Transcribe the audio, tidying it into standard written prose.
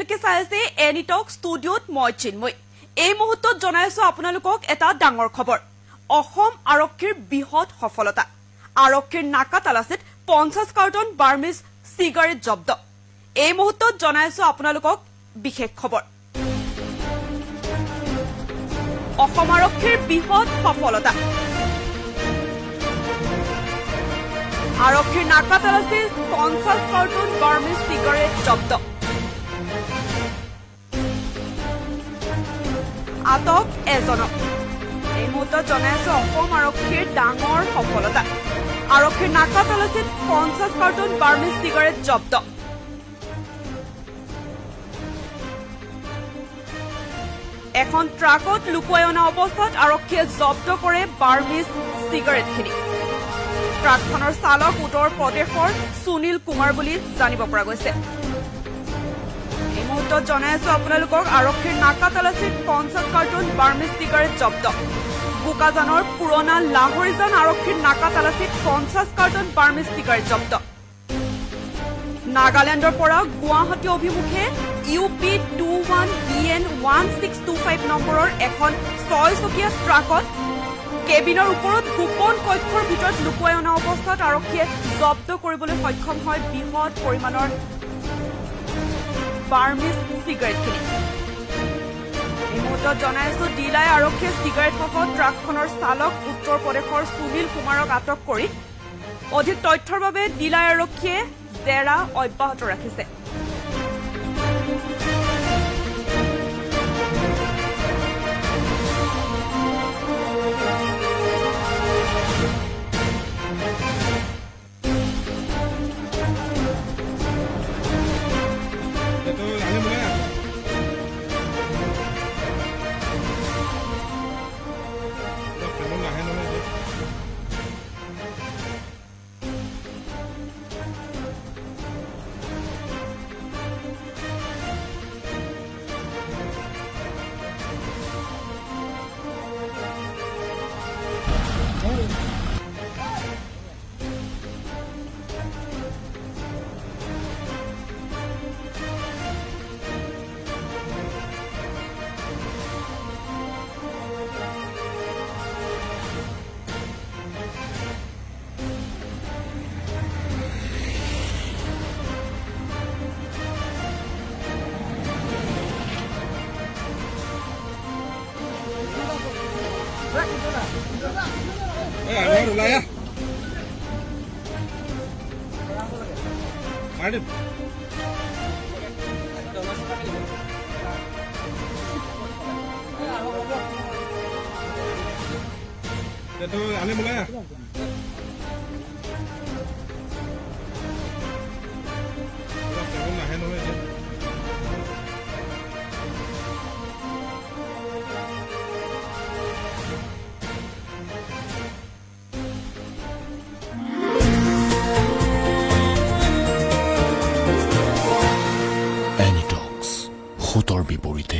চাইছে এনিটক ষ্টুডিঅ'ত মই চিন্ময় এই মুহূৰ্তত জনাইছো আপোনালোকক এটা ডাঙৰ খবৰ অসম আৰক্ষীৰ বৃহৎ সফলতা আৰক্ষীৰ নাকা তালাচীত 50 কাৰ্টন বাৰ্মিজ সিগাৰেট জব্দ এই মুহূৰ্তত জনাইছো আপোনালোকক বিশেষ খবৰ অসম আৰক্ষীৰ বৃহৎ সফলতা আৰক্ষীৰ নাকা তালাচীত 50 কাৰ্টন বাৰ্মিজ সিগাৰেট জব্দ আটক এজনক এই মুহূৰ্তত জনাইছো অসম আৰক্ষীৰ ডাঙৰ সফলতা আৰক্ষীৰ নাকা তালাচীত 50 কাৰ্টন বাৰ্মিজ সিগাৰেট জব্দ এখন ট্ৰাকত লুকুৱাই অনা অৱস্থাত আৰক্ষীয়ে জব্দ কৰে বাৰ্মিজ সিগাৰেটখিনি ট্ৰাকখনৰ চালক উত্তৰ প্ৰদেশৰ সুনীল কুমাৰ বুলি জানিব পৰা গৈছে এই মুহূৰ্তত জনাইছো আপোনালোকক আৰক্ষীৰ নাকা তালাচীত 50 কাৰ্টন বাৰ্মিজ সিগাৰেট জব্দ বোকাজানৰ পুৰণা লাহৰিজান আৰক্ষীৰ নাকা তালাচীত 50 কাৰ্টন বাৰ্মিজ সিগাৰেট জব্দ নাগালেণ্ডৰ পৰা গুৱাহাটী অভিমুখে UP 21BN 1625 নম্বৰৰ এখন 6-চকীয়া ট্ৰাকত কেবিনৰ ওপৰত গোপন কক্ষৰ ভিতৰত লুকুৱাই অনা অৱস্থাত আৰক্ষীয়ে জব্দ কৰিবলৈ সক্ষম হয় বৃহৎ পৰিমাণৰ বাৰ্মিজ সিগাৰেটখিনি এই মুহূৰ্তত জনাইছো ডিলাই আৰক্ষীয়ে সিগাৰেটসহ ট্ৰাকখনৰ চালক উত্তৰ প্ৰদেশৰ সুনীল কুমাৰক আটক কৰি অধিক তথ্যৰ বাবে ডিলাই আৰক্ষীয়ে জেৰা অব্যাহত ৰাখিছে आने बुलाया এনিটক্স হুতৰ বিপৰীতে